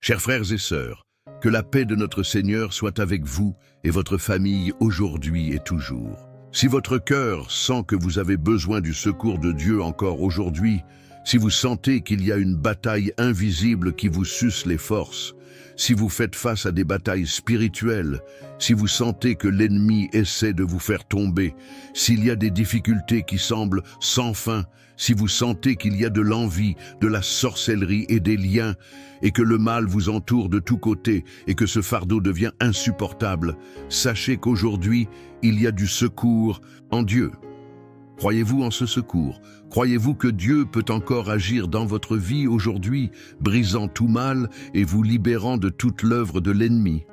Chers frères et sœurs, que la paix de notre Seigneur soit avec vous et votre famille aujourd'hui et toujours. Si votre cœur sent que vous avez besoin du secours de Dieu encore aujourd'hui, si vous sentez qu'il y a une bataille invisible qui vous suce les forces, si vous faites face à des batailles spirituelles, si vous sentez que l'ennemi essaie de vous faire tomber, s'il y a des difficultés qui semblent sans fin, si vous sentez qu'il y a de l'envie, de la sorcellerie et des liens, et que le mal vous entoure de tous côtés et que ce fardeau devient insupportable, sachez qu'aujourd'hui, il y a du secours en Dieu. Croyez-vous en ce secours? Croyez-vous que Dieu peut encore agir dans votre vie aujourd'hui, brisant tout mal et vous libérant de toute l'œuvre de l'ennemi?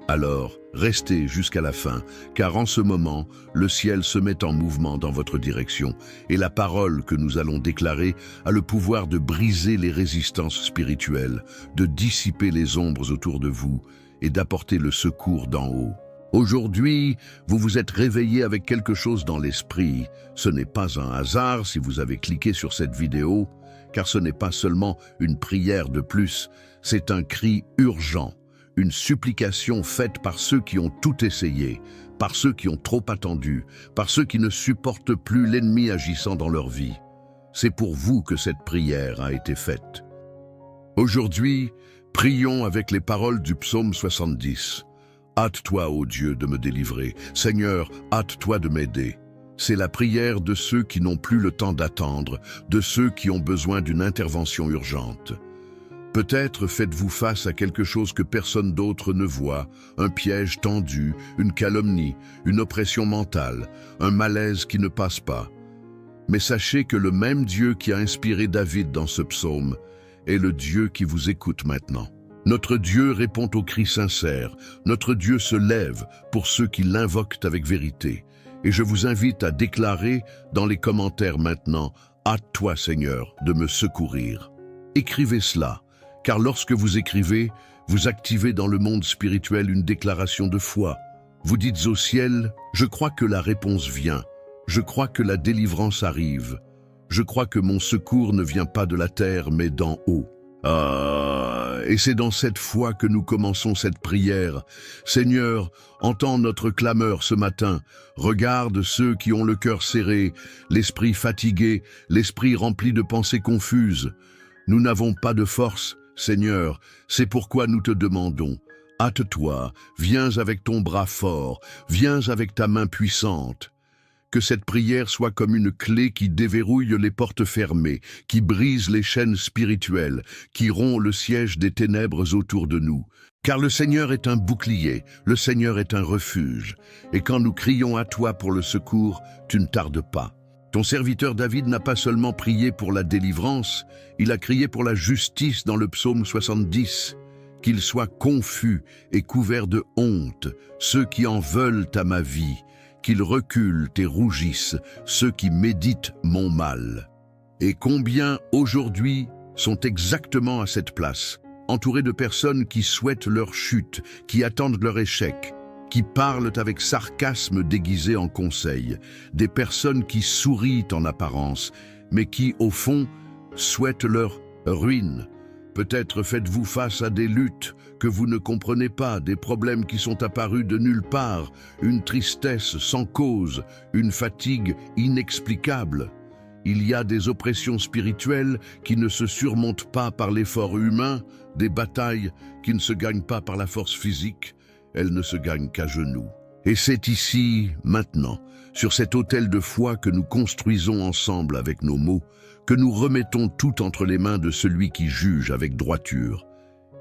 Alors, restez jusqu'à la fin, car en ce moment, le ciel se met en mouvement dans votre direction, et la parole que nous allons déclarer a le pouvoir de briser les résistances spirituelles, de dissiper les ombres autour de vous et d'apporter le secours d'en haut. Aujourd'hui, vous vous êtes réveillé avec quelque chose dans l'esprit. Ce n'est pas un hasard si vous avez cliqué sur cette vidéo, car ce n'est pas seulement une prière de plus, c'est un cri urgent, une supplication faite par ceux qui ont tout essayé, par ceux qui ont trop attendu, par ceux qui ne supportent plus l'ennemi agissant dans leur vie. C'est pour vous que cette prière a été faite. Aujourd'hui, prions avec les paroles du psaume 70. Hâte-toi, ô Dieu, de me délivrer. Seigneur, hâte-toi de m'aider. C'est la prière de ceux qui n'ont plus le temps d'attendre, de ceux qui ont besoin d'une intervention urgente. Peut-être faites-vous face à quelque chose que personne d'autre ne voit, un piège tendu, une calomnie, une oppression mentale, un malaise qui ne passe pas. Mais sachez que le même Dieu qui a inspiré David dans ce psaume est le Dieu qui vous écoute maintenant. Notre Dieu répond aux cris sincères, notre Dieu se lève pour ceux qui l'invoquent avec vérité. Et je vous invite à déclarer dans les commentaires maintenant, « Hâte-toi Seigneur de me secourir ». Écrivez cela, car lorsque vous écrivez, vous activez dans le monde spirituel une déclaration de foi. Vous dites au ciel, « Je crois que la réponse vient, je crois que la délivrance arrive, je crois que mon secours ne vient pas de la terre mais d'en haut. » Et c'est dans cette foi que nous commençons cette prière. Seigneur, entends notre clameur ce matin. Regarde ceux qui ont le cœur serré, l'esprit fatigué, l'esprit rempli de pensées confuses. Nous n'avons pas de force, Seigneur, c'est pourquoi nous te demandons. Hâte-toi, viens avec ton bras fort, viens avec ta main puissante. Que cette prière soit comme une clé qui déverrouille les portes fermées, qui brise les chaînes spirituelles, qui rompt le siège des ténèbres autour de nous. Car le Seigneur est un bouclier, le Seigneur est un refuge. Et quand nous crions à toi pour le secours, tu ne tardes pas. Ton serviteur David n'a pas seulement prié pour la délivrance, il a crié pour la justice dans le psaume 70. Qu'ils soient confus et couverts de honte, ceux qui en veulent à ma vie, qu'ils reculent et rougissent, ceux qui méditent mon mal. Et combien, aujourd'hui, sont exactement à cette place, entourés de personnes qui souhaitent leur chute, qui attendent leur échec, qui parlent avec sarcasme déguisé en conseil, des personnes qui sourient en apparence, mais qui, au fond, souhaitent leur ruine. Peut-être faites-vous face à des luttes que vous ne comprenez pas, des problèmes qui sont apparus de nulle part, une tristesse sans cause, une fatigue inexplicable. Il y a des oppressions spirituelles qui ne se surmontent pas par l'effort humain, des batailles qui ne se gagnent pas par la force physique, elles ne se gagnent qu'à genoux. Et c'est ici, maintenant, sur cet autel de foi que nous construisons ensemble avec nos mots, que nous remettons tout entre les mains de celui qui juge avec droiture.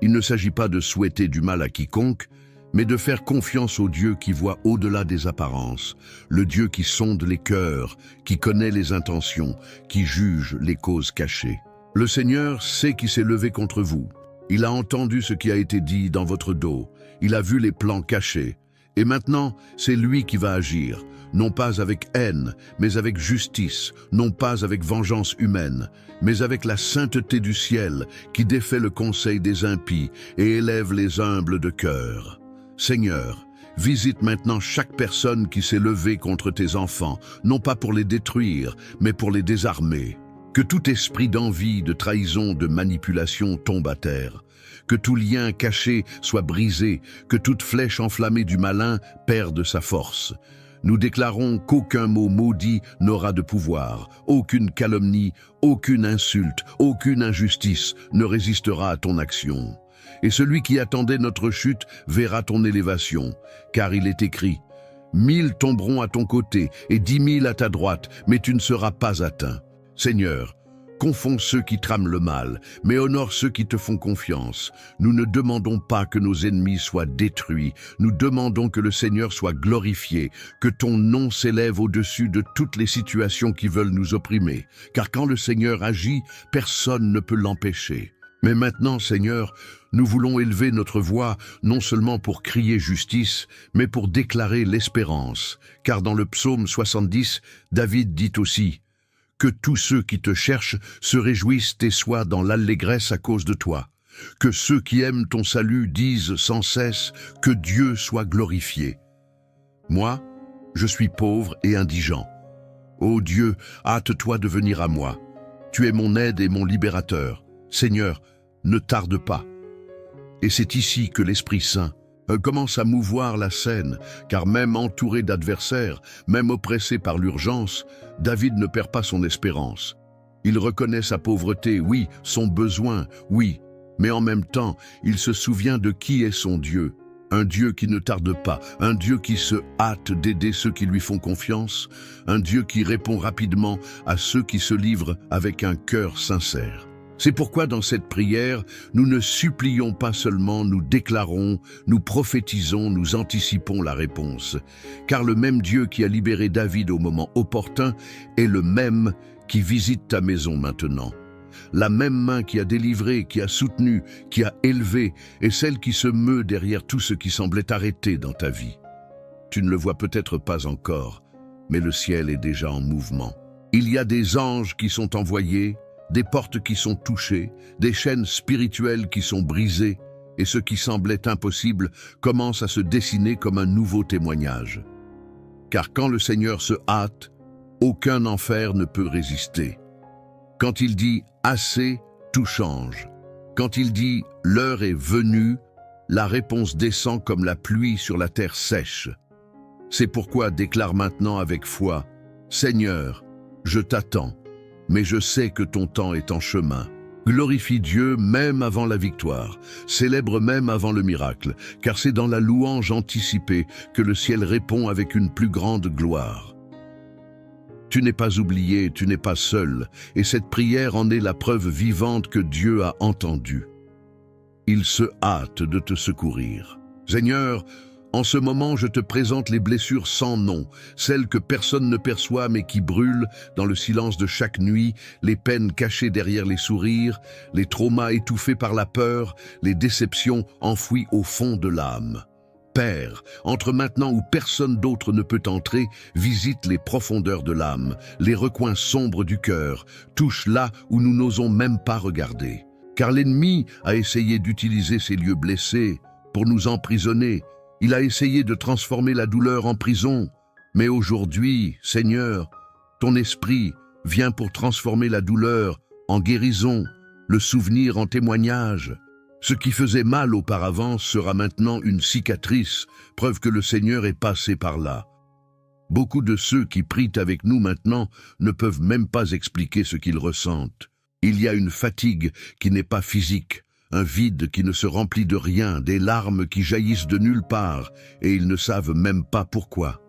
Il ne s'agit pas de souhaiter du mal à quiconque, mais de faire confiance au Dieu qui voit au-delà des apparences, le Dieu qui sonde les cœurs, qui connaît les intentions, qui juge les causes cachées. Le Seigneur sait qui s'est levé contre vous. Il a entendu ce qui a été dit dans votre dos. Il a vu les plans cachés. Et maintenant, c'est lui qui va agir, non pas avec haine, mais avec justice, non pas avec vengeance humaine, mais avec la sainteté du ciel qui défait le conseil des impies et élève les humbles de cœur. Seigneur, visite maintenant chaque personne qui s'est levée contre tes enfants, non pas pour les détruire, mais pour les désarmer. Que tout esprit d'envie, de trahison, de manipulation tombe à terre. Que tout lien caché soit brisé, que toute flèche enflammée du malin perde sa force. Nous déclarons qu'aucun mot maudit n'aura de pouvoir, aucune calomnie, aucune insulte, aucune injustice ne résistera à ton action. Et celui qui attendait notre chute verra ton élévation, car il est écrit « 1000 tomberont à ton côté et 10 000 à ta droite, mais tu ne seras pas atteint. » Seigneur, confonds ceux qui trament le mal, mais honore ceux qui te font confiance. Nous ne demandons pas que nos ennemis soient détruits, nous demandons que le Seigneur soit glorifié, que ton nom s'élève au-dessus de toutes les situations qui veulent nous opprimer. Car quand le Seigneur agit, personne ne peut l'empêcher. Mais maintenant, Seigneur, nous voulons élever notre voix, non seulement pour crier justice, mais pour déclarer l'espérance. Car dans le psaume 70, David dit aussi « Que tous ceux qui te cherchent se réjouissent et soient dans l'allégresse à cause de toi. Que ceux qui aiment ton salut disent sans cesse que Dieu soit glorifié. Moi, je suis pauvre et indigent. Ô Dieu, hâte-toi de venir à moi. Tu es mon aide et mon libérateur. Seigneur, ne tarde pas. » Et c'est ici que l'Esprit Saint commence à mouvoir la scène, car même entouré d'adversaires, même oppressé par l'urgence, David ne perd pas son espérance. Il reconnaît sa pauvreté, oui, son besoin, oui, mais en même temps, il se souvient de qui est son Dieu. Un Dieu qui ne tarde pas, un Dieu qui se hâte d'aider ceux qui lui font confiance, un Dieu qui répond rapidement à ceux qui se livrent avec un cœur sincère. C'est pourquoi dans cette prière, nous ne supplions pas seulement, nous déclarons, nous prophétisons, nous anticipons la réponse. Car le même Dieu qui a libéré David au moment opportun est le même qui visite ta maison maintenant. La même main qui a délivré, qui a soutenu, qui a élevé, est celle qui se meut derrière tout ce qui semblait arrêté dans ta vie. Tu ne le vois peut-être pas encore, mais le ciel est déjà en mouvement. Il y a des anges qui sont envoyés, des portes qui sont touchées, des chaînes spirituelles qui sont brisées, et ce qui semblait impossible commence à se dessiner comme un nouveau témoignage. Car quand le Seigneur se hâte, aucun enfer ne peut résister. Quand il dit « assez », tout change. Quand il dit « l'heure est venue », la réponse descend comme la pluie sur la terre sèche. C'est pourquoi déclare maintenant avec foi « Seigneur, je t'attends. Mais je sais que ton temps est en chemin. Glorifie Dieu même avant la victoire, célèbre même avant le miracle, car c'est dans la louange anticipée que le ciel répond avec une plus grande gloire. Tu n'es pas oublié, tu n'es pas seul, et cette prière en est la preuve vivante que Dieu a entendue. Il se hâte de te secourir. Seigneur, en ce moment, je te présente les blessures sans nom, celles que personne ne perçoit mais qui brûlent dans le silence de chaque nuit, les peines cachées derrière les sourires, les traumas étouffés par la peur, les déceptions enfouies au fond de l'âme. Père, entre maintenant où personne d'autre ne peut entrer, visite les profondeurs de l'âme, les recoins sombres du cœur, touche là où nous n'osons même pas regarder. Car l'ennemi a essayé d'utiliser ces lieux blessés pour nous emprisonner. Il a essayé de transformer la douleur en prison, mais aujourd'hui, Seigneur, ton esprit vient pour transformer la douleur en guérison, le souvenir en témoignage. Ce qui faisait mal auparavant sera maintenant une cicatrice, preuve que le Seigneur est passé par là. Beaucoup de ceux qui prient avec nous maintenant ne peuvent même pas expliquer ce qu'ils ressentent. Il y a une fatigue qui n'est pas physique, un vide qui ne se remplit de rien, des larmes qui jaillissent de nulle part, et ils ne savent même pas pourquoi.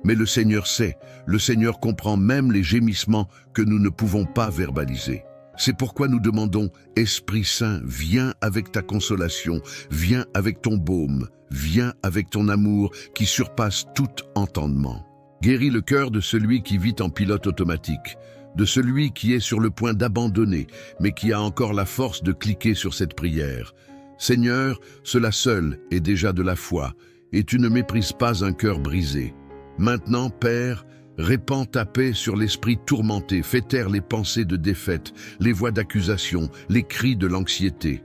Mais le Seigneur sait, le Seigneur comprend même les gémissements que nous ne pouvons pas verbaliser. C'est pourquoi nous demandons, Esprit Saint, viens avec ta consolation, viens avec ton baume, viens avec ton amour qui surpasse tout entendement. Guéris le cœur de celui qui vit en pilote automatique, de celui qui est sur le point d'abandonner, mais qui a encore la force de cliquer sur cette prière. Seigneur, cela seul est déjà de la foi, et tu ne méprises pas un cœur brisé. Maintenant, Père, répands ta paix sur l'esprit tourmenté, fais taire les pensées de défaite, les voix d'accusation, les cris de l'anxiété.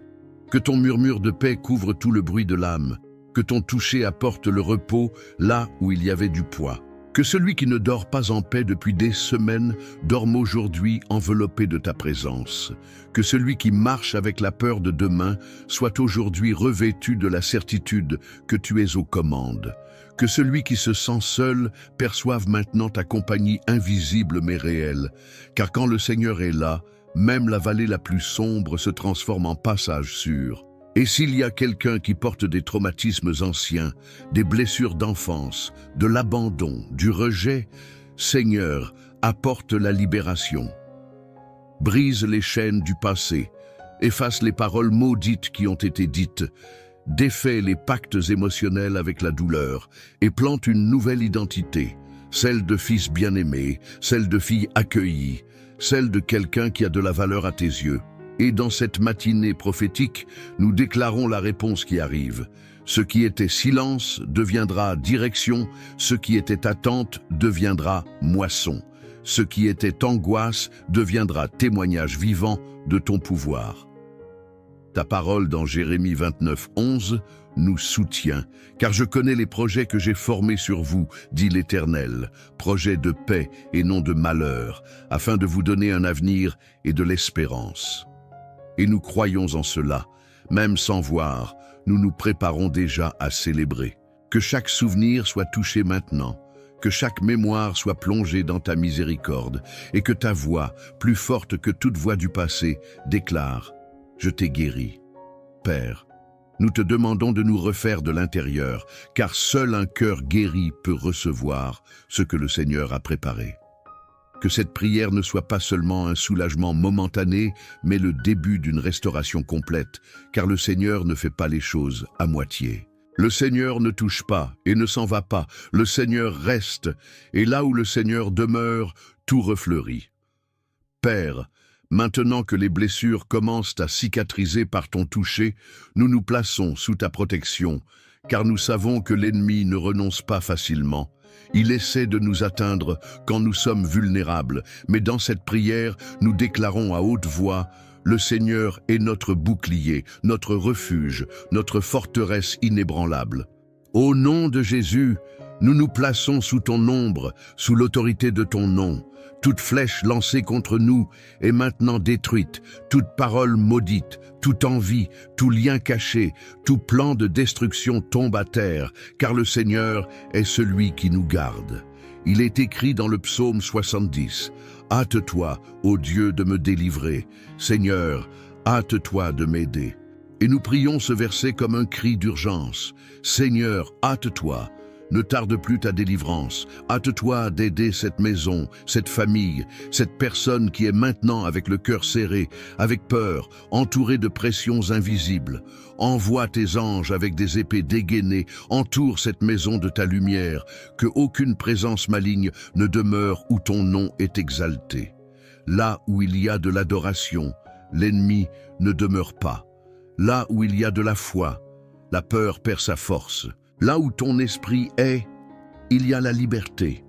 Que ton murmure de paix couvre tout le bruit de l'âme, que ton toucher apporte le repos là où il y avait du poids. Que celui qui ne dort pas en paix depuis des semaines dorme aujourd'hui enveloppé de ta présence. Que celui qui marche avec la peur de demain soit aujourd'hui revêtu de la certitude que tu es aux commandes. Que celui qui se sent seul perçoive maintenant ta compagnie invisible mais réelle. Car quand le Seigneur est là, même la vallée la plus sombre se transforme en passage sûr. Et s'il y a quelqu'un qui porte des traumatismes anciens, des blessures d'enfance, de l'abandon, du rejet, Seigneur, apporte la libération. Brise les chaînes du passé, efface les paroles maudites qui ont été dites, défait les pactes émotionnels avec la douleur et plante une nouvelle identité, celle de fils bien-aimé, celle de fille accueillie, celle de quelqu'un qui a de la valeur à tes yeux. Et dans cette matinée prophétique, nous déclarons la réponse qui arrive. Ce qui était silence deviendra direction, ce qui était attente deviendra moisson. Ce qui était angoisse deviendra témoignage vivant de ton pouvoir. Ta parole dans Jérémie 29, 11 nous soutient, car je connais les projets que j'ai formés sur vous, dit l'Éternel, projets de paix et non de malheur, afin de vous donner un avenir et de l'espérance. Et nous croyons en cela, même sans voir, nous nous préparons déjà à célébrer. Que chaque souvenir soit touché maintenant, que chaque mémoire soit plongée dans ta miséricorde, et que ta voix, plus forte que toute voix du passé, déclare « Je t'ai guéri ». Père, nous te demandons de nous refaire de l'intérieur, car seul un cœur guéri peut recevoir ce que le Seigneur a préparé. Que cette prière ne soit pas seulement un soulagement momentané, mais le début d'une restauration complète, car le Seigneur ne fait pas les choses à moitié. Le Seigneur ne touche pas et ne s'en va pas, le Seigneur reste, et là où le Seigneur demeure, tout refleurit. Père, maintenant que les blessures commencent à cicatriser par ton toucher, nous nous plaçons sous ta protection, car nous savons que l'ennemi ne renonce pas facilement. Il essaie de nous atteindre quand nous sommes vulnérables, mais dans cette prière, nous déclarons à haute voix « Le Seigneur est notre bouclier, notre refuge, notre forteresse inébranlable. » Au nom de Jésus, nous nous plaçons sous ton ombre, sous l'autorité de ton nom. Toute flèche lancée contre nous est maintenant détruite, toute parole maudite, toute envie, tout lien caché, tout plan de destruction tombe à terre, car le Seigneur est celui qui nous garde. Il est écrit dans le psaume 70, « Hâte-toi, ô Dieu, de me délivrer. Seigneur, hâte-toi de m'aider. » Et nous prions ce verset comme un cri d'urgence. « Seigneur, hâte-toi. » Ne tarde plus ta délivrance. Hâte-toi d'aider cette maison, cette famille, cette personne qui est maintenant avec le cœur serré, avec peur, entourée de pressions invisibles. Envoie tes anges avec des épées dégainées, entoure cette maison de ta lumière, que aucune présence maligne ne demeure où ton nom est exalté. Là où il y a de l'adoration, l'ennemi ne demeure pas. Là où il y a de la foi, la peur perd sa force. Là où ton esprit est, il y a la liberté.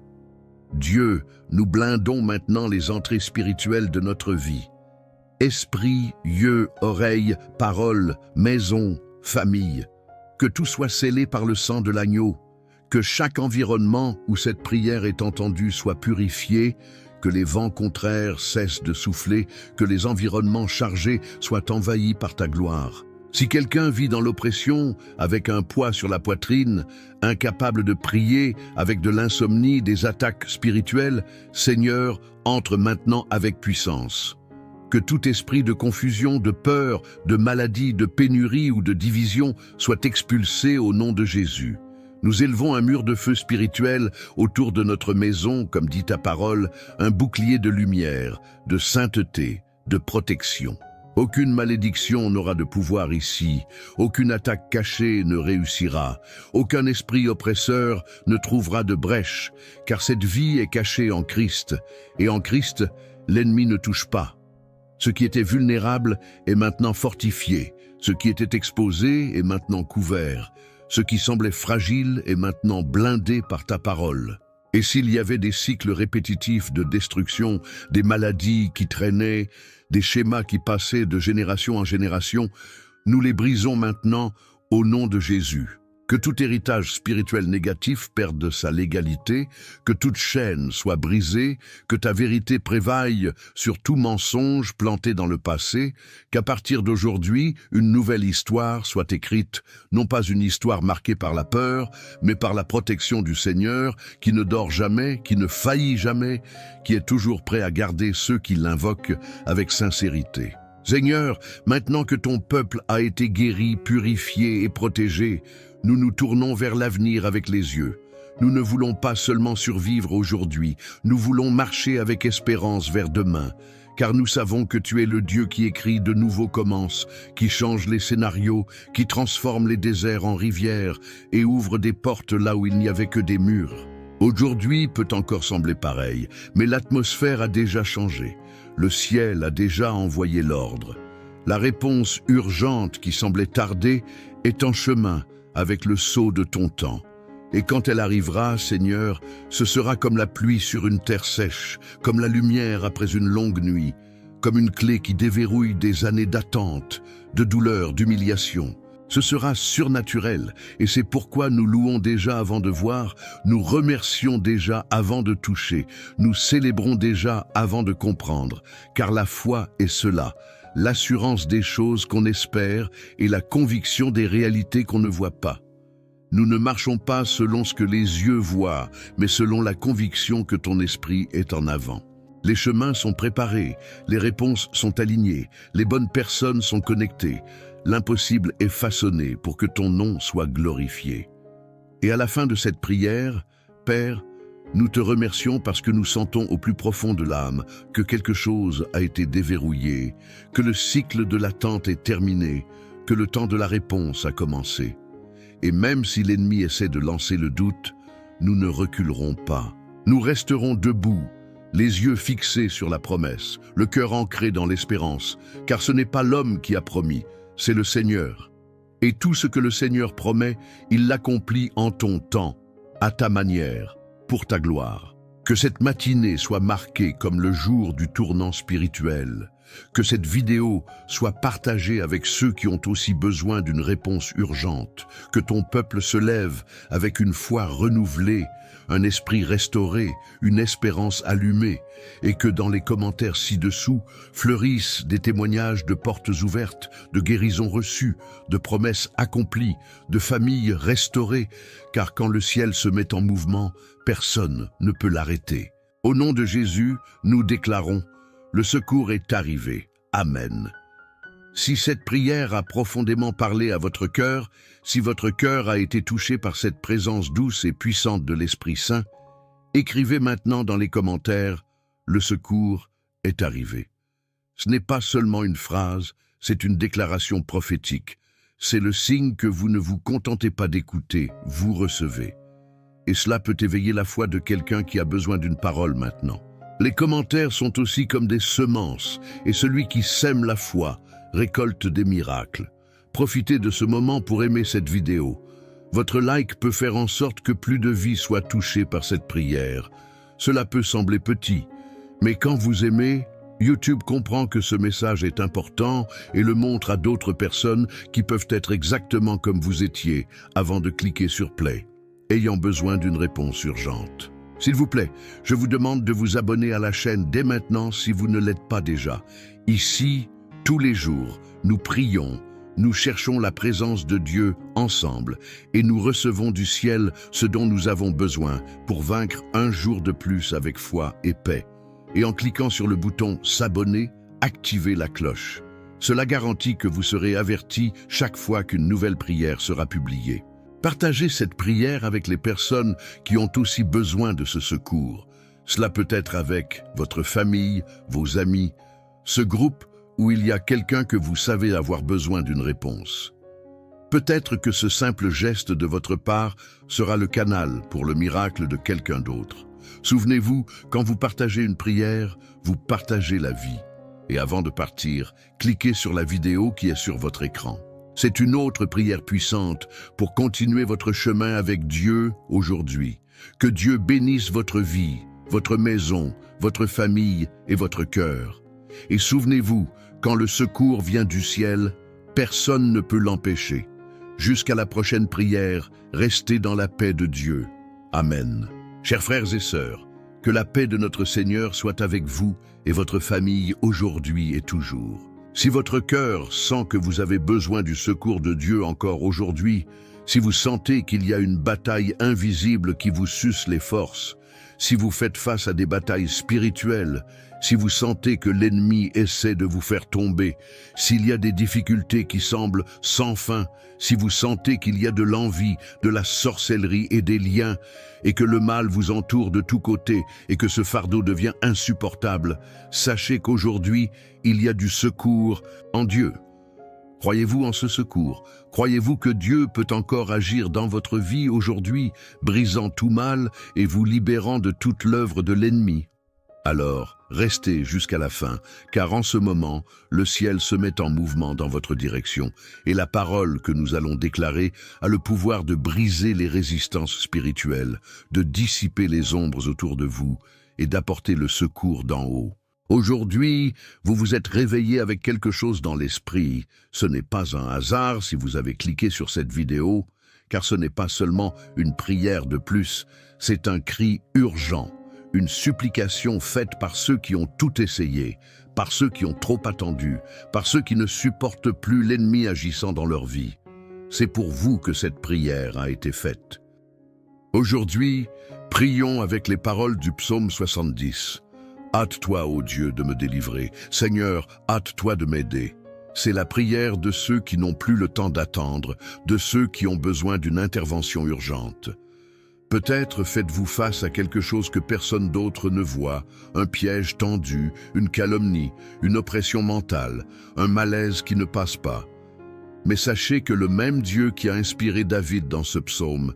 Dieu, nous blindons maintenant les entrées spirituelles de notre vie. Esprit, yeux, oreilles, paroles, maison, famille. Que tout soit scellé par le sang de l'agneau. Que chaque environnement où cette prière est entendue soit purifié. Que les vents contraires cessent de souffler. Que les environnements chargés soient envahis par ta gloire. Si quelqu'un vit dans l'oppression, avec un poids sur la poitrine, incapable de prier, avec de l'insomnie, des attaques spirituelles, Seigneur, entre maintenant avec puissance. Que tout esprit de confusion, de peur, de maladie, de pénurie ou de division soit expulsé au nom de Jésus. Nous élevons un mur de feu spirituel autour de notre maison, comme dit ta parole, un bouclier de lumière, de sainteté, de protection. Aucune malédiction n'aura de pouvoir ici, aucune attaque cachée ne réussira, aucun esprit oppresseur ne trouvera de brèche, car cette vie est cachée en Christ, et en Christ, l'ennemi ne touche pas. Ce qui était vulnérable est maintenant fortifié, ce qui était exposé est maintenant couvert, ce qui semblait fragile est maintenant blindé par ta parole. Et s'il y avait des cycles répétitifs de destruction, des maladies qui traînaient, des schémas qui passaient de génération en génération, nous les brisons maintenant au nom de Jésus. Que tout héritage spirituel négatif perde sa légalité, que toute chaîne soit brisée, que ta vérité prévaille sur tout mensonge planté dans le passé, qu'à partir d'aujourd'hui, une nouvelle histoire soit écrite, non pas une histoire marquée par la peur, mais par la protection du Seigneur, qui ne dort jamais, qui ne faillit jamais, qui est toujours prêt à garder ceux qui l'invoquent avec sincérité. Seigneur, maintenant que ton peuple a été guéri, purifié et protégé, nous nous tournons vers l'avenir avec les yeux. Nous ne voulons pas seulement survivre aujourd'hui, nous voulons marcher avec espérance vers demain, car nous savons que tu es le Dieu qui écrit de nouveaux commences, qui change les scénarios, qui transforme les déserts en rivières et ouvre des portes là où il n'y avait que des murs. Aujourd'hui peut encore sembler pareil, mais l'atmosphère a déjà changé. Le ciel a déjà envoyé l'ordre. La réponse urgente qui semblait tarder est en chemin avec le sceau de ton temps. Et quand elle arrivera, Seigneur, ce sera comme la pluie sur une terre sèche, comme la lumière après une longue nuit, comme une clé qui déverrouille des années d'attente, de douleur, d'humiliation. Ce sera surnaturel, et c'est pourquoi nous louons déjà avant de voir, nous remercions déjà avant de toucher, nous célébrons déjà avant de comprendre, car la foi est cela, l'assurance des choses qu'on espère et la conviction des réalités qu'on ne voit pas. Nous ne marchons pas selon ce que les yeux voient, mais selon la conviction que ton esprit est en avant. Les chemins sont préparés, les réponses sont alignées, les bonnes personnes sont connectées. L'impossible est façonné pour que ton nom soit glorifié. Et à la fin de cette prière, Père, nous te remercions parce que nous sentons au plus profond de l'âme que quelque chose a été déverrouillé, que le cycle de l'attente est terminé, que le temps de la réponse a commencé. Et même si l'ennemi essaie de lancer le doute, nous ne reculerons pas. Nous resterons debout, les yeux fixés sur la promesse, le cœur ancré dans l'espérance, car ce n'est pas l'homme qui a promis, c'est le Seigneur. Et tout ce que le Seigneur promet, il l'accomplit en ton temps, à ta manière, pour ta gloire. Que cette matinée soit marquée comme le jour du tournant spirituel. Que cette vidéo soit partagée avec ceux qui ont aussi besoin d'une réponse urgente. Que ton peuple se lève avec une foi renouvelée, un esprit restauré, une espérance allumée, et que dans les commentaires ci-dessous fleurissent des témoignages de portes ouvertes, de guérisons reçues, de promesses accomplies, de familles restaurées, car quand le ciel se met en mouvement, personne ne peut l'arrêter. Au nom de Jésus, nous déclarons: le secours est arrivé. Amen. Si cette prière a profondément parlé à votre cœur, si votre cœur a été touché par cette présence douce et puissante de l'Esprit Saint, écrivez maintenant dans les commentaires « Le secours est arrivé ». Ce n'est pas seulement une phrase, c'est une déclaration prophétique. C'est le signe que vous ne vous contentez pas d'écouter, vous recevez. Et cela peut éveiller la foi de quelqu'un qui a besoin d'une parole maintenant. Les commentaires sont aussi comme des semences, et celui qui sème la foi récolte des miracles. Profitez de ce moment pour aimer cette vidéo. Votre like peut faire en sorte que plus de vies soient touchées par cette prière. Cela peut sembler petit, mais quand vous aimez, YouTube comprend que ce message est important et le montre à d'autres personnes qui peuvent être exactement comme vous étiez avant de cliquer sur Play, ayant besoin d'une réponse urgente. S'il vous plaît, je vous demande de vous abonner à la chaîne dès maintenant si vous ne l'êtes pas déjà. Ici, tous les jours, nous prions, nous cherchons la présence de Dieu ensemble et nous recevons du ciel ce dont nous avons besoin pour vaincre un jour de plus avec foi et paix. Et en cliquant sur le bouton « S'abonner », activez la cloche. Cela garantit que vous serez averti chaque fois qu'une nouvelle prière sera publiée. Partagez cette prière avec les personnes qui ont aussi besoin de ce secours. Cela peut être avec votre famille, vos amis, ce groupe où il y a quelqu'un que vous savez avoir besoin d'une réponse. Peut-être que ce simple geste de votre part sera le canal pour le miracle de quelqu'un d'autre. Souvenez-vous, quand vous partagez une prière, vous partagez la vie. Et avant de partir, cliquez sur la vidéo qui est sur votre écran. C'est une autre prière puissante pour continuer votre chemin avec Dieu aujourd'hui. Que Dieu bénisse votre vie, votre maison, votre famille et votre cœur. Et souvenez-vous, quand le secours vient du ciel, personne ne peut l'empêcher. Jusqu'à la prochaine prière, restez dans la paix de Dieu. Amen. Chers frères et sœurs, que la paix de notre Seigneur soit avec vous et votre famille aujourd'hui et toujours. Si votre cœur sent que vous avez besoin du secours de Dieu encore aujourd'hui, si vous sentez qu'il y a une bataille invisible qui vous suce les forces, si vous faites face à des batailles spirituelles, si vous sentez que l'ennemi essaie de vous faire tomber, s'il y a des difficultés qui semblent sans fin, si vous sentez qu'il y a de l'envie, de la sorcellerie et des liens, et que le mal vous entoure de tous côtés et que ce fardeau devient insupportable, sachez qu'aujourd'hui, il y a du secours en Dieu. Croyez-vous en ce secours? Croyez-vous que Dieu peut encore agir dans votre vie aujourd'hui, brisant tout mal et vous libérant de toute l'œuvre de l'ennemi? Alors, restez jusqu'à la fin, car en ce moment, le ciel se met en mouvement dans votre direction, et la parole que nous allons déclarer a le pouvoir de briser les résistances spirituelles, de dissiper les ombres autour de vous et d'apporter le secours d'en haut. Aujourd'hui, vous vous êtes réveillé avec quelque chose dans l'esprit. Ce n'est pas un hasard si vous avez cliqué sur cette vidéo, car ce n'est pas seulement une prière de plus, c'est un cri urgent. Une supplication faite par ceux qui ont tout essayé, par ceux qui ont trop attendu, par ceux qui ne supportent plus l'ennemi agissant dans leur vie. C'est pour vous que cette prière a été faite. Aujourd'hui, prions avec les paroles du psaume 70. Hâte-toi, ô Dieu, de me délivrer. Seigneur, hâte-toi de m'aider. C'est la prière de ceux qui n'ont plus le temps d'attendre, de ceux qui ont besoin d'une intervention urgente. Peut-être faites-vous face à quelque chose que personne d'autre ne voit, un piège tendu, une calomnie, une oppression mentale, un malaise qui ne passe pas. Mais sachez que le même Dieu qui a inspiré David dans ce psaume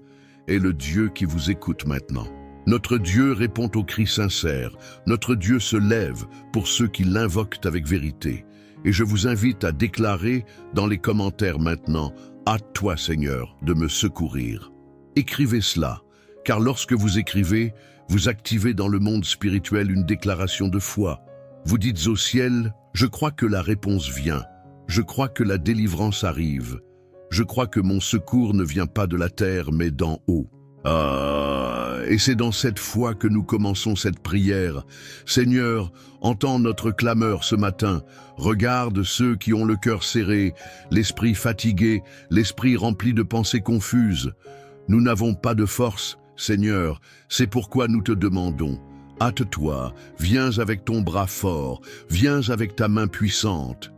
est le Dieu qui vous écoute maintenant. Notre Dieu répond aux cris sincères, notre Dieu se lève pour ceux qui l'invoquent avec vérité. Et je vous invite à déclarer dans les commentaires maintenant, « Hâte-toi Seigneur de me secourir ». Écrivez cela. Car lorsque vous écrivez, vous activez dans le monde spirituel une déclaration de foi. Vous dites au ciel, je crois que la réponse vient. Je crois que la délivrance arrive. Je crois que mon secours ne vient pas de la terre, mais d'en haut. Et c'est dans cette foi que nous commençons cette prière. Seigneur, entends notre clameur ce matin. Regarde ceux qui ont le cœur serré, l'esprit fatigué, l'esprit rempli de pensées confuses. Nous n'avons pas de force, Seigneur, c'est pourquoi nous te demandons, hâte-toi, viens avec ton bras fort, viens avec ta main puissante.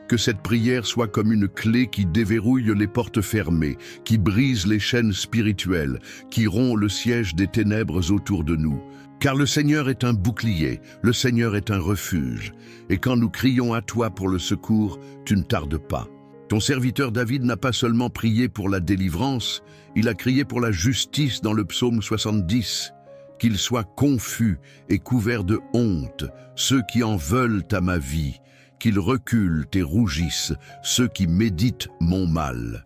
Que cette prière soit comme une clé qui déverrouille les portes fermées, qui brise les chaînes spirituelles, qui rompt le siège des ténèbres autour de nous. Car le Seigneur est un bouclier, le Seigneur est un refuge. Et quand nous crions à toi pour le secours, tu ne tardes pas. Ton serviteur David n'a pas seulement prié pour la délivrance, il a crié pour la justice dans le psaume 70. Qu'ils soient confus et couverts de honte, ceux qui en veulent à ma vie, qu'ils reculent et rougissent, ceux qui méditent mon mal.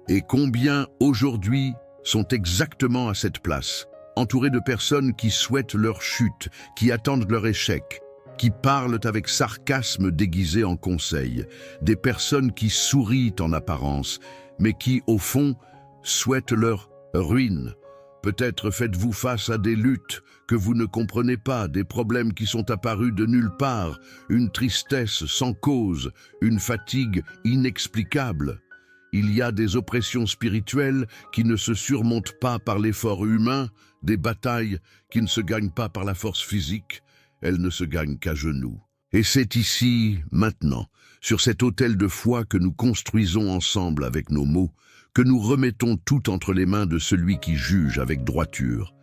Et combien aujourd'hui sont exactement à cette place, entourés de personnes qui souhaitent leur chute, qui attendent leur échec, qui parlent avec sarcasme déguisé en conseil, des personnes qui sourient en apparence, mais qui, au fond, souhaitent leur ruine. Peut-être faites-vous face à des luttes que vous ne comprenez pas, des problèmes qui sont apparus de nulle part, une tristesse sans cause, une fatigue inexplicable. Il y a des oppressions spirituelles qui ne se surmontent pas par l'effort humain, des batailles qui ne se gagnent pas par la force physique, elles ne se gagnent qu'à genoux. Et c'est ici, maintenant, sur cet autel de foi que nous construisons ensemble avec nos mots, que nous remettons tout entre les mains de celui qui juge avec droiture.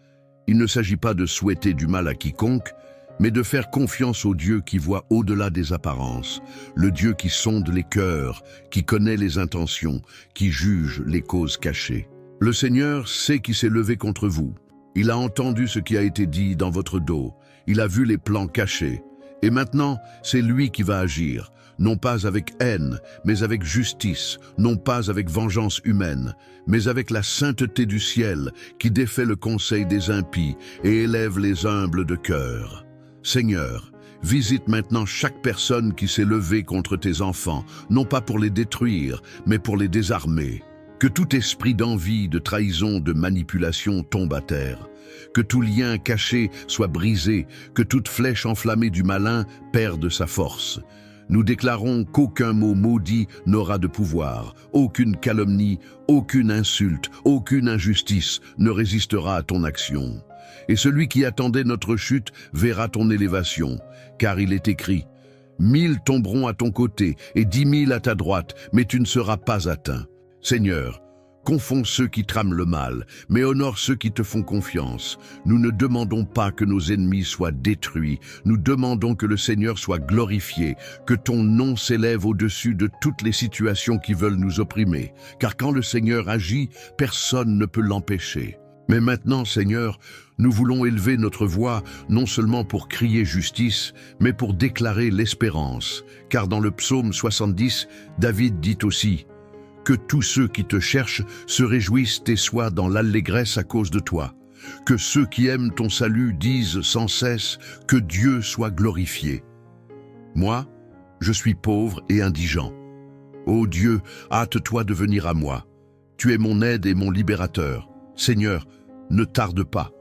Il ne s'agit pas de souhaiter du mal à quiconque, mais de faire confiance au Dieu qui voit au-delà des apparences, le Dieu qui sonde les cœurs, qui connaît les intentions, qui juge les causes cachées. Le Seigneur sait qui s'est levé contre vous. Il a entendu ce qui a été dit dans votre dos. Il a vu les plans cachés. Et maintenant, c'est lui qui va agir, non pas avec haine, mais avec justice, non pas avec vengeance humaine, mais avec la sainteté du ciel qui défait le conseil des impies et élève les humbles de cœur. Seigneur, visite maintenant chaque personne qui s'est levée contre tes enfants, non pas pour les détruire, mais pour les désarmer. Que tout esprit d'envie, de trahison, de manipulation tombe à terre. Que tout lien caché soit brisé, que toute flèche enflammée du malin perde sa force. Nous déclarons qu'aucun mot maudit n'aura de pouvoir, aucune calomnie, aucune insulte, aucune injustice ne résistera à ton action. Et celui qui attendait notre chute verra ton élévation, car il est écrit « 1000 tomberont à ton côté et 10 000 à ta droite, mais tu ne seras pas atteint. » Seigneur, confonds ceux qui trament le mal, mais honore ceux qui te font confiance. Nous ne demandons pas que nos ennemis soient détruits, nous demandons que le Seigneur soit glorifié, que ton nom s'élève au-dessus de toutes les situations qui veulent nous opprimer. Car quand le Seigneur agit, personne ne peut l'empêcher. Mais maintenant, Seigneur, nous voulons élever notre voix, non seulement pour crier justice, mais pour déclarer l'espérance. Car dans le psaume 70, David dit aussi « Que tous ceux qui te cherchent se réjouissent et soient dans l'allégresse à cause de toi. Que ceux qui aiment ton salut disent sans cesse que Dieu soit glorifié. Moi, je suis pauvre et indigent. Ô Dieu, hâte-toi de venir à moi. Tu es mon aide et mon libérateur. Seigneur, ne tarde pas. »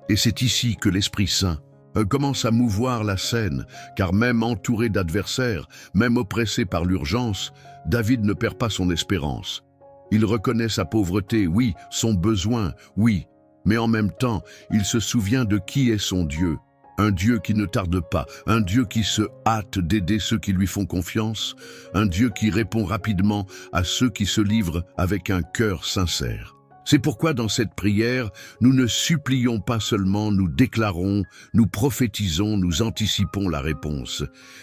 Et c'est ici que l'Esprit Saint commence à mouvoir la scène, car même entouré d'adversaires, même oppressé par l'urgence, David ne perd pas son espérance. Il reconnaît sa pauvreté, oui, son besoin, oui, mais en même temps, il se souvient de qui est son Dieu. Un Dieu qui ne tarde pas, un Dieu qui se hâte d'aider ceux qui lui font confiance, un Dieu qui répond rapidement à ceux qui se livrent avec un cœur sincère. C'est pourquoi dans cette prière, nous ne supplions pas seulement, nous déclarons, nous prophétisons, nous anticipons la réponse.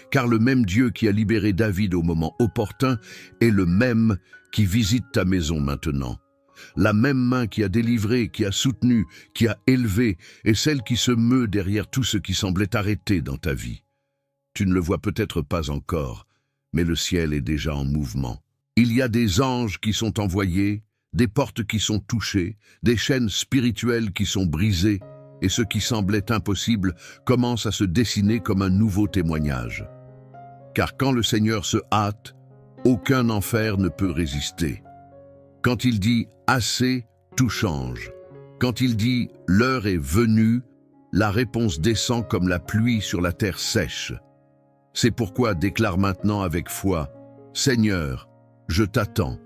Car le même Dieu qui a libéré David au moment opportun est le même qui visite ta maison maintenant. La même main qui a délivré, qui a soutenu, qui a élevé, est celle qui se meut derrière tout ce qui semblait arrêté dans ta vie. Tu ne le vois peut-être pas encore, mais le ciel est déjà en mouvement. Il y a des anges qui sont envoyés, des portes qui sont touchées, des chaînes spirituelles qui sont brisées, et ce qui semblait impossible commence à se dessiner comme un nouveau témoignage. Car quand le Seigneur se hâte, aucun enfer ne peut résister. Quand il dit « assez », tout change. Quand il dit « l'heure est venue », la réponse descend comme la pluie sur la terre sèche. C'est pourquoi déclare maintenant avec foi « Seigneur, je t'attends.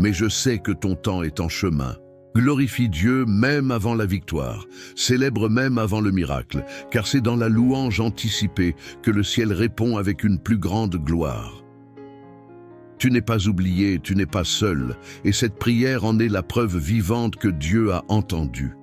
Mais je sais que ton temps est en chemin. Glorifie Dieu même avant la victoire, célèbre même avant le miracle, car c'est dans la louange anticipée que le ciel répond avec une plus grande gloire. Tu n'es pas oublié, tu n'es pas seul, et cette prière en est la preuve vivante que Dieu a entendue.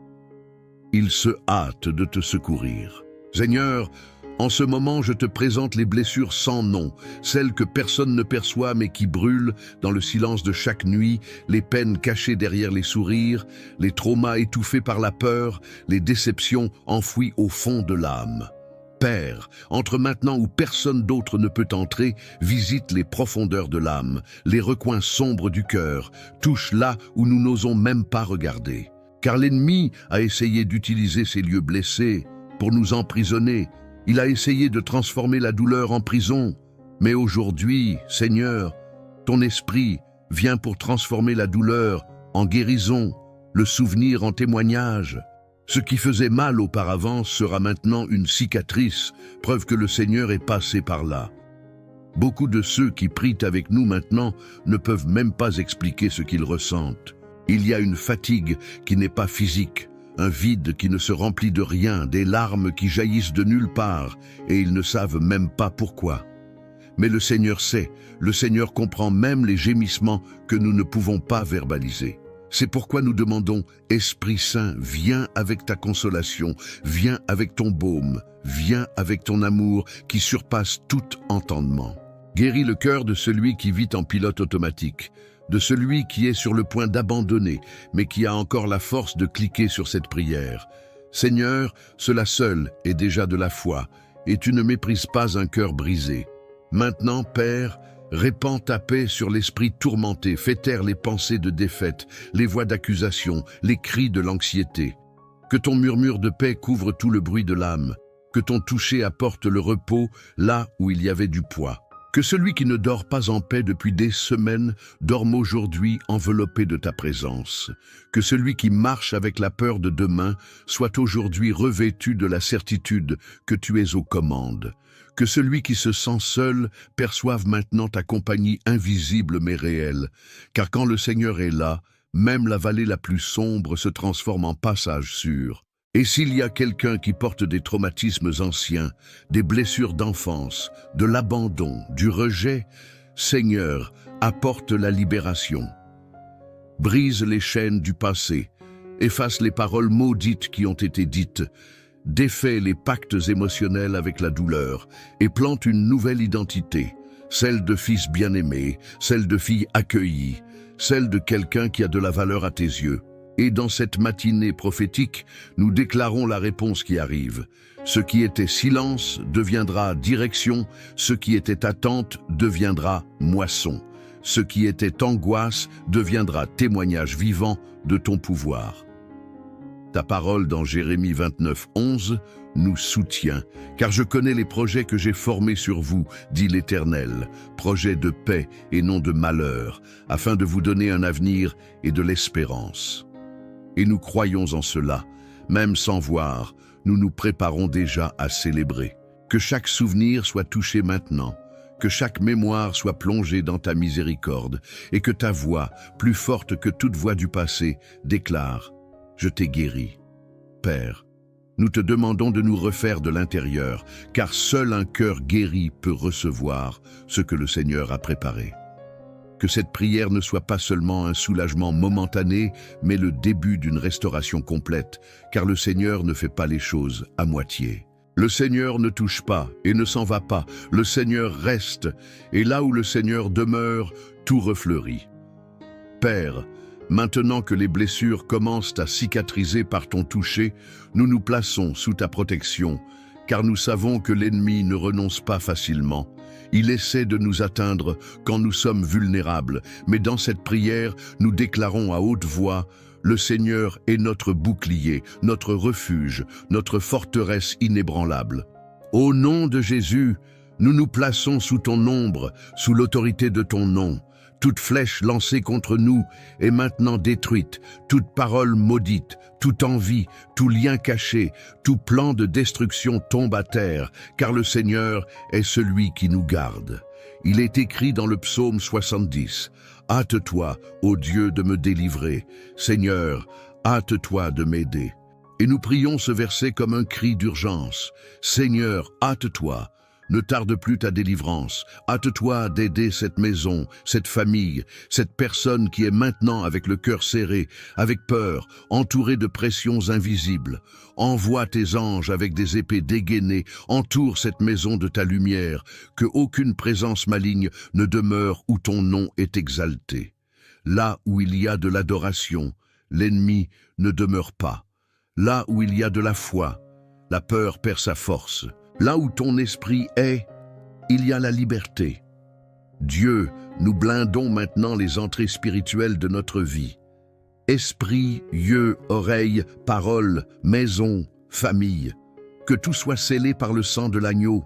Il se hâte de te secourir. Seigneur, en ce moment, je te présente les blessures sans nom, celles que personne ne perçoit mais qui brûlent dans le silence de chaque nuit, les peines cachées derrière les sourires, les traumas étouffés par la peur, les déceptions enfouies au fond de l'âme. Père, entre maintenant où personne d'autre ne peut entrer, visite les profondeurs de l'âme, les recoins sombres du cœur, touche là où nous n'osons même pas regarder. Car l'ennemi a essayé d'utiliser ces lieux blessés pour nous emprisonner. Il a essayé de transformer la douleur en prison. Mais aujourd'hui, Seigneur, ton esprit vient pour transformer la douleur en guérison, le souvenir en témoignage. Ce qui faisait mal auparavant sera maintenant une cicatrice, preuve que le Seigneur est passé par là. Beaucoup de ceux qui prient avec nous maintenant ne peuvent même pas expliquer ce qu'ils ressentent. Il y a une fatigue qui n'est pas physique, un vide qui ne se remplit de rien, des larmes qui jaillissent de nulle part, et ils ne savent même pas pourquoi. Mais le Seigneur sait, le Seigneur comprend même les gémissements que nous ne pouvons pas verbaliser. C'est pourquoi nous demandons, Esprit Saint, viens avec ta consolation, viens avec ton baume, viens avec ton amour qui surpasse tout entendement. Guéris le cœur de celui qui vit en pilote automatique, de celui qui est sur le point d'abandonner, mais qui a encore la force de cliquer sur cette prière. Seigneur, cela seul est déjà de la foi, et tu ne méprises pas un cœur brisé. Maintenant, Père, répands ta paix sur l'esprit tourmenté, fais taire les pensées de défaite, les voix d'accusation, les cris de l'anxiété. Que ton murmure de paix couvre tout le bruit de l'âme, que ton toucher apporte le repos là où il y avait du poids. Que celui qui ne dort pas en paix depuis des semaines dorme aujourd'hui enveloppé de ta présence. Que celui qui marche avec la peur de demain soit aujourd'hui revêtu de la certitude que tu es aux commandes. Que celui qui se sent seul perçoive maintenant ta compagnie invisible mais réelle. Car quand le Seigneur est là, même la vallée la plus sombre se transforme en passage sûr. Et s'il y a quelqu'un qui porte des traumatismes anciens, des blessures d'enfance, de l'abandon, du rejet, Seigneur, apporte la libération. Brise les chaînes du passé, efface les paroles maudites qui ont été dites, défait les pactes émotionnels avec la douleur et plante une nouvelle identité, celle de fils bien-aimé, celle de fille accueillie, celle de quelqu'un qui a de la valeur à tes yeux. Et dans cette matinée prophétique, nous déclarons la réponse qui arrive. Ce qui était silence deviendra direction, ce qui était attente deviendra moisson. Ce qui était angoisse deviendra témoignage vivant de ton pouvoir. Ta parole dans Jérémie 29, 11 nous soutient, car je connais les projets que j'ai formés sur vous, dit l'Éternel, projets de paix et non de malheur, afin de vous donner un avenir et de l'espérance. Et nous croyons en cela, même sans voir, nous nous préparons déjà à célébrer. Que chaque souvenir soit touché maintenant, que chaque mémoire soit plongée dans ta miséricorde, et que ta voix, plus forte que toute voix du passé, déclare « Je t'ai guéri ». Père, nous te demandons de nous refaire de l'intérieur, car seul un cœur guéri peut recevoir ce que le Seigneur a préparé. Que cette prière ne soit pas seulement un soulagement momentané, mais le début d'une restauration complète, car le Seigneur ne fait pas les choses à moitié. Le Seigneur ne touche pas et ne s'en va pas, le Seigneur reste, et là où le Seigneur demeure, tout refleurit. Père, maintenant que les blessures commencent à cicatriser par ton toucher, nous nous plaçons sous ta protection, car nous savons que l'ennemi ne renonce pas facilement. Il essaie de nous atteindre quand nous sommes vulnérables, mais dans cette prière, nous déclarons à haute voix « Le Seigneur est notre bouclier, notre refuge, notre forteresse inébranlable. » Au nom de Jésus, nous nous plaçons sous ton ombre, sous l'autorité de ton nom. Toute flèche lancée contre nous est maintenant détruite, toute parole maudite, toute envie, tout lien caché, tout plan de destruction tombe à terre, car le Seigneur est celui qui nous garde. Il est écrit dans le psaume 70, « Hâte-toi, ô Dieu, de me délivrer. Seigneur, hâte-toi de m'aider. » Et nous prions ce verset comme un cri d'urgence. « Seigneur, hâte-toi. » Ne tarde plus ta délivrance. Hâte-toi d'aider cette maison, cette famille, cette personne qui est maintenant avec le cœur serré, avec peur, entourée de pressions invisibles. Envoie tes anges avec des épées dégainées, entoure cette maison de ta lumière, que aucune présence maligne ne demeure où ton nom est exalté. Là où il y a de l'adoration, l'ennemi ne demeure pas. Là où il y a de la foi, la peur perd sa force. Là où ton esprit est, il y a la liberté. Dieu, nous blindons maintenant les entrées spirituelles de notre vie. Esprit, yeux, oreilles, paroles, maison, famille. Que tout soit scellé par le sang de l'agneau.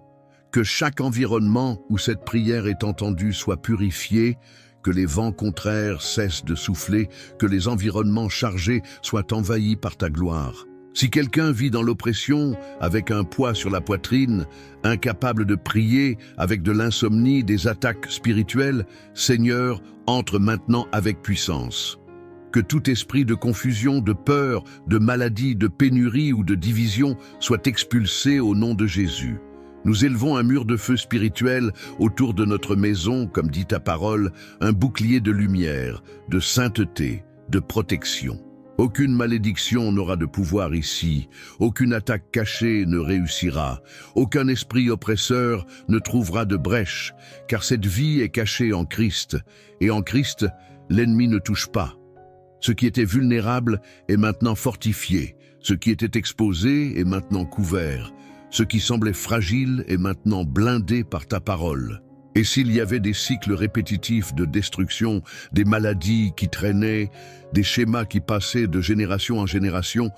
Que chaque environnement où cette prière est entendue soit purifié. Que les vents contraires cessent de souffler. Que les environnements chargés soient envahis par ta gloire. Si quelqu'un vit dans l'oppression, avec un poids sur la poitrine, incapable de prier, avec de l'insomnie, des attaques spirituelles, Seigneur, entre maintenant avec puissance. Que tout esprit de confusion, de peur, de maladie, de pénurie ou de division soit expulsé au nom de Jésus. Nous élevons un mur de feu spirituel autour de notre maison, comme dit ta parole, un bouclier de lumière, de sainteté, de protection. Aucune malédiction n'aura de pouvoir ici, aucune attaque cachée ne réussira, aucun esprit oppresseur ne trouvera de brèche, car cette vie est cachée en Christ, et en Christ, l'ennemi ne touche pas. Ce qui était vulnérable est maintenant fortifié, ce qui était exposé est maintenant couvert, ce qui semblait fragile est maintenant blindé par ta parole. Et s'il y avait des cycles répétitifs de destruction, des maladies qui traînaient, des schémas qui passaient de génération en génération,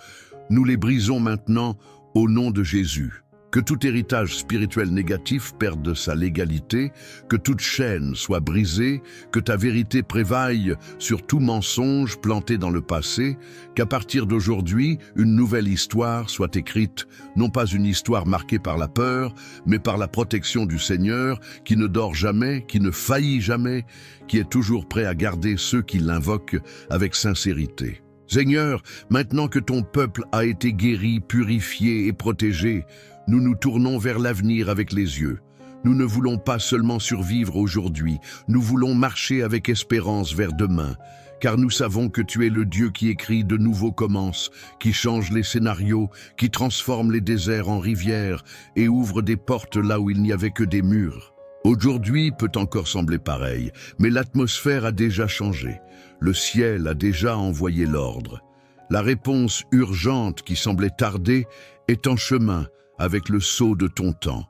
nous les brisons maintenant au nom de Jésus. Que tout héritage spirituel négatif perde sa légalité, que toute chaîne soit brisée, que ta vérité prévaille sur tout mensonge planté dans le passé, qu'à partir d'aujourd'hui, une nouvelle histoire soit écrite, non pas une histoire marquée par la peur, mais par la protection du Seigneur, qui ne dort jamais, qui ne faillit jamais, qui est toujours prêt à garder ceux qui l'invoquent avec sincérité. Seigneur, maintenant que ton peuple a été guéri, purifié et protégé, nous nous tournons vers l'avenir avec les yeux. Nous ne voulons pas seulement survivre aujourd'hui, nous voulons marcher avec espérance vers demain, car nous savons que tu es le Dieu qui écrit de nouveaux commences, qui change les scénarios, qui transforme les déserts en rivières et ouvre des portes là où il n'y avait que des murs. Aujourd'hui peut encore sembler pareil, mais l'atmosphère a déjà changé. Le ciel a déjà envoyé l'ordre. La réponse urgente qui semblait tarder est en chemin avec le sceau de ton temps.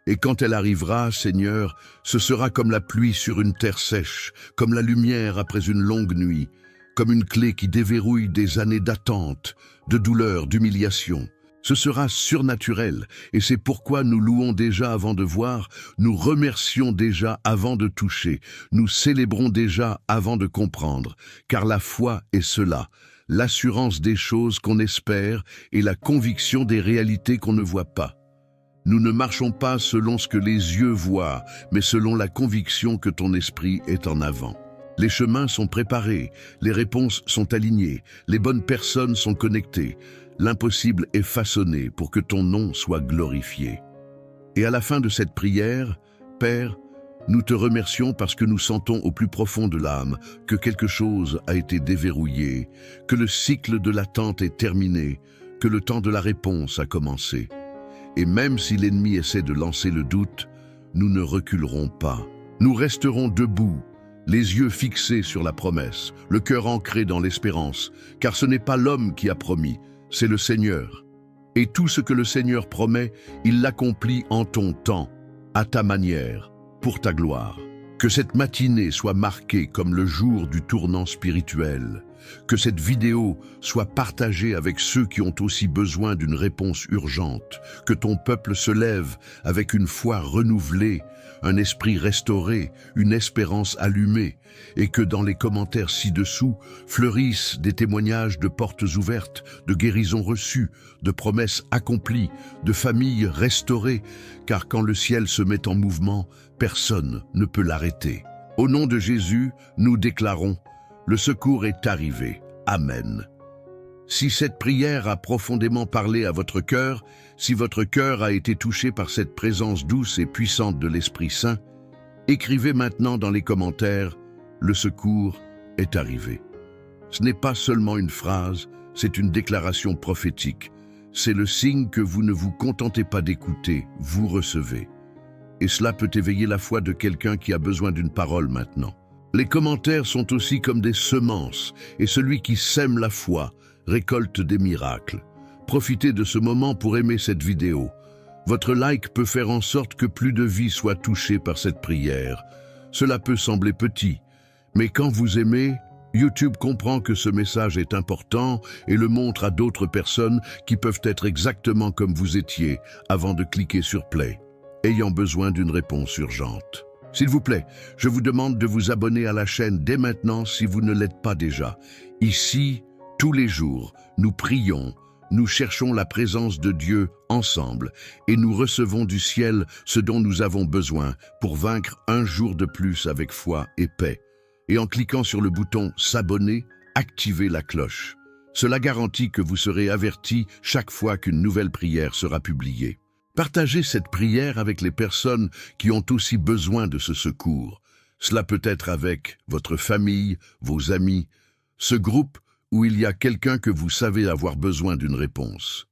Et quand elle arrivera, Seigneur, ce sera comme la pluie sur une terre sèche, comme la lumière après une longue nuit, comme une clé qui déverrouille des années d'attente, de douleur, d'humiliation. Ce sera surnaturel, et c'est pourquoi nous louons déjà avant de voir, nous remercions déjà avant de toucher, nous célébrons déjà avant de comprendre, car la foi est cela, l'assurance des choses qu'on espère et la conviction des réalités qu'on ne voit pas. Nous ne marchons pas selon ce que les yeux voient, mais selon la conviction que ton esprit est en avant. Les chemins sont préparés, les réponses sont alignées, les bonnes personnes sont connectées. L'impossible est façonné pour que ton nom soit glorifié. Et à la fin de cette prière, Père, nous te remercions parce que nous sentons au plus profond de l'âme que quelque chose a été déverrouillé, que le cycle de l'attente est terminé, que le temps de la réponse a commencé. Et même si l'ennemi essaie de lancer le doute, nous ne reculerons pas. Nous resterons debout, les yeux fixés sur la promesse, le cœur ancré dans l'espérance, car ce n'est pas l'homme qui a promis, c'est le Seigneur. Et tout ce que le Seigneur promet, il l'accomplit en ton temps, à ta manière, pour ta gloire. Que cette matinée soit marquée comme le jour du tournant spirituel. Que cette vidéo soit partagée avec ceux qui ont aussi besoin d'une réponse urgente. Que ton peuple se lève avec une foi renouvelée, un esprit restauré, une espérance allumée, et que dans les commentaires ci-dessous fleurissent des témoignages de portes ouvertes, de guérisons reçues, de promesses accomplies, de familles restaurées, car quand le ciel se met en mouvement, personne ne peut l'arrêter. Au nom de Jésus, nous déclarons: le secours est arrivé. Amen. Si cette prière a profondément parlé à votre cœur, si votre cœur a été touché par cette présence douce et puissante de l'Esprit Saint, écrivez maintenant dans les commentaires: le secours est arrivé. Ce n'est pas seulement une phrase, c'est une déclaration prophétique. C'est le signe que vous ne vous contentez pas d'écouter, vous recevez. Et cela peut éveiller la foi de quelqu'un qui a besoin d'une parole maintenant. Les commentaires sont aussi comme des semences, et celui qui sème la foi récolte des miracles. Profitez de ce moment pour aimer cette vidéo. Votre like peut faire en sorte que plus de vies soient touchées par cette prière. Cela peut sembler petit, mais quand vous aimez, YouTube comprend que ce message est important et le montre à d'autres personnes qui peuvent être exactement comme vous étiez avant de cliquer sur Play, ayant besoin d'une réponse urgente. S'il vous plaît, je vous demande de vous abonner à la chaîne dès maintenant si vous ne l'êtes pas déjà. Ici, tous les jours, nous prions, nous cherchons la présence de Dieu ensemble et nous recevons du ciel ce dont nous avons besoin pour vaincre un jour de plus avec foi et paix. Et en cliquant sur le bouton « S'abonner », activez la cloche. Cela garantit que vous serez averti chaque fois qu'une nouvelle prière sera publiée. Partagez cette prière avec les personnes qui ont aussi besoin de ce secours. Cela peut être avec votre famille, vos amis, ce groupe où il y a quelqu'un que vous savez avoir besoin d'une réponse.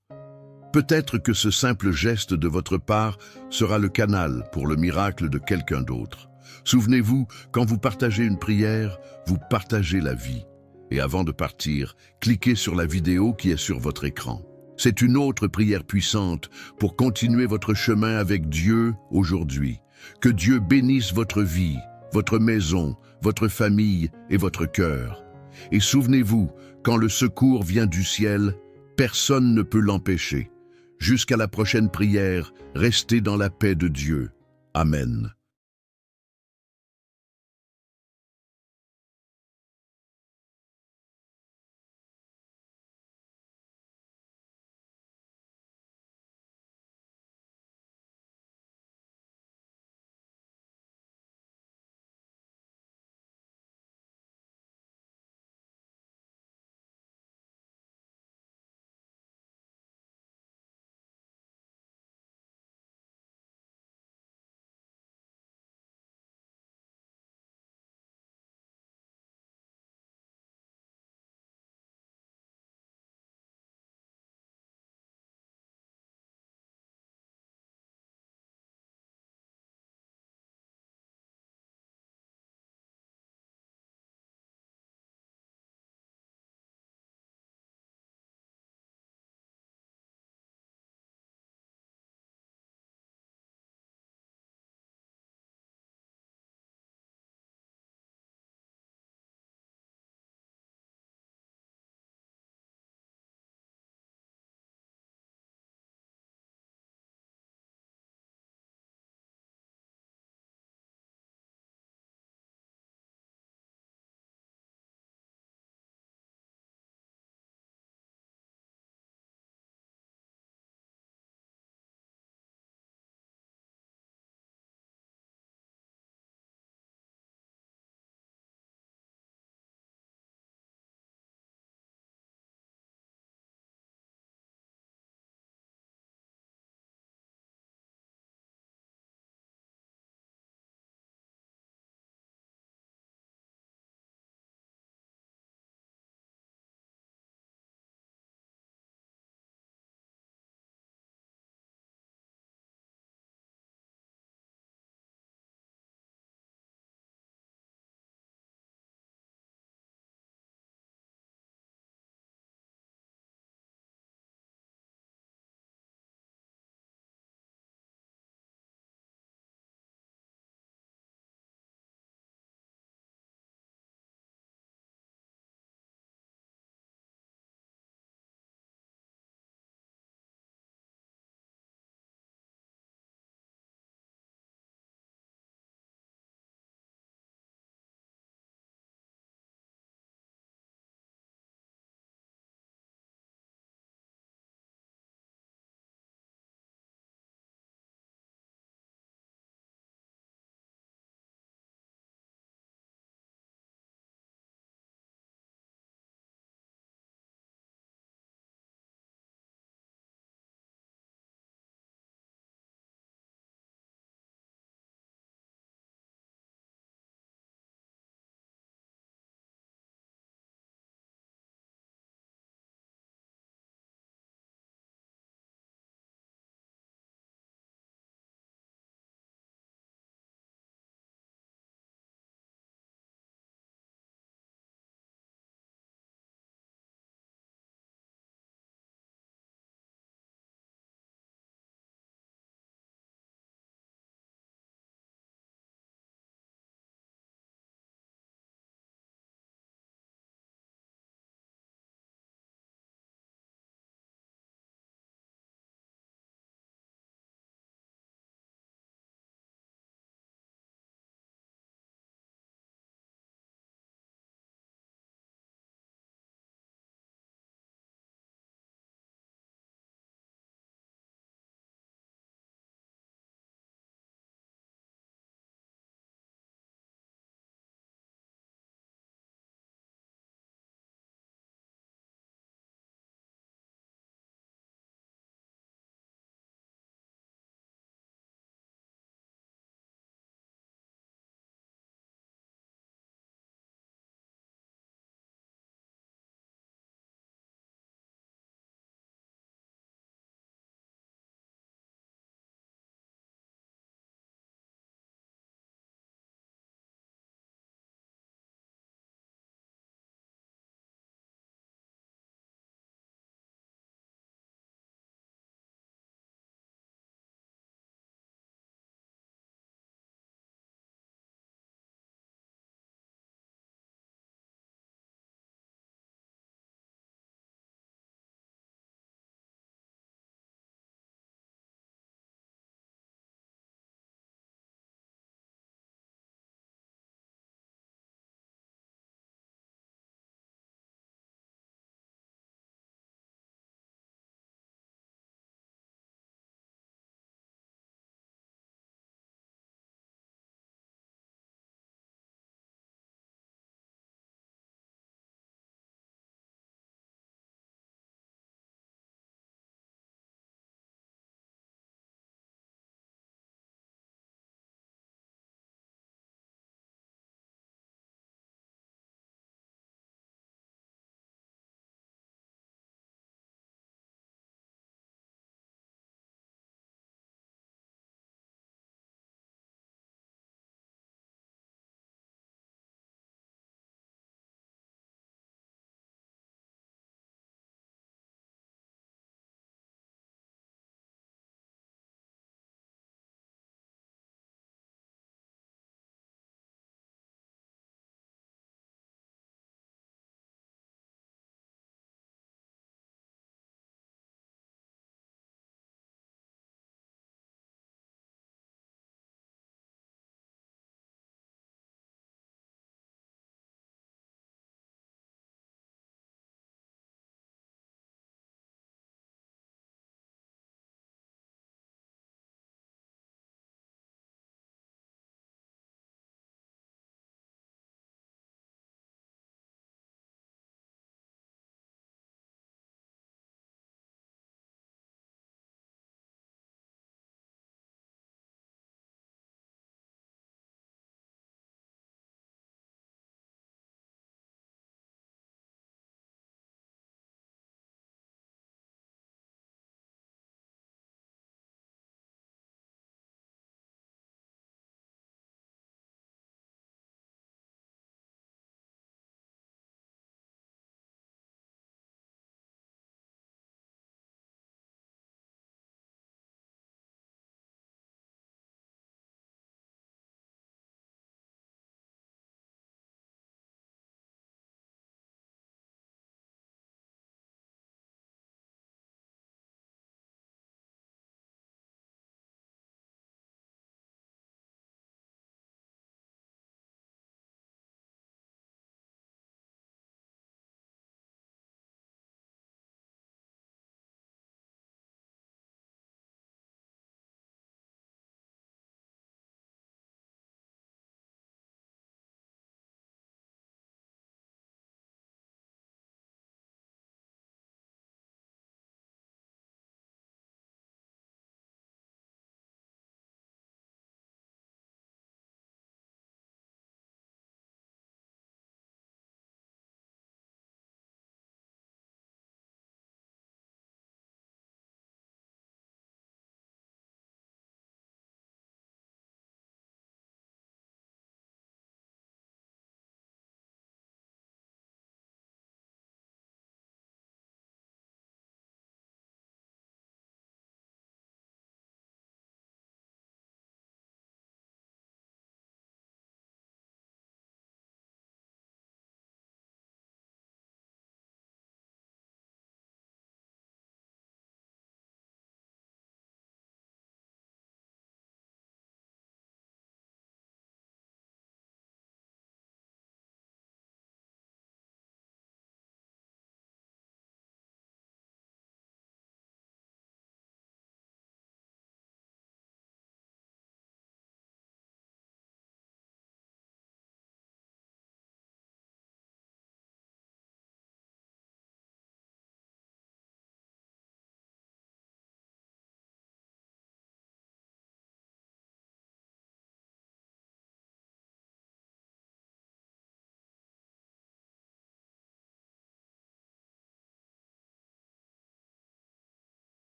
Peut-être que ce simple geste de votre part sera le canal pour le miracle de quelqu'un d'autre. Souvenez-vous, quand vous partagez une prière, vous partagez la vie. Et avant de partir, cliquez sur la vidéo qui est sur votre écran. C'est une autre prière puissante pour continuer votre chemin avec Dieu aujourd'hui. Que Dieu bénisse votre vie, votre maison, votre famille et votre cœur. Et souvenez-vous, quand le secours vient du ciel, personne ne peut l'empêcher. Jusqu'à la prochaine prière, restez dans la paix de Dieu. Amen.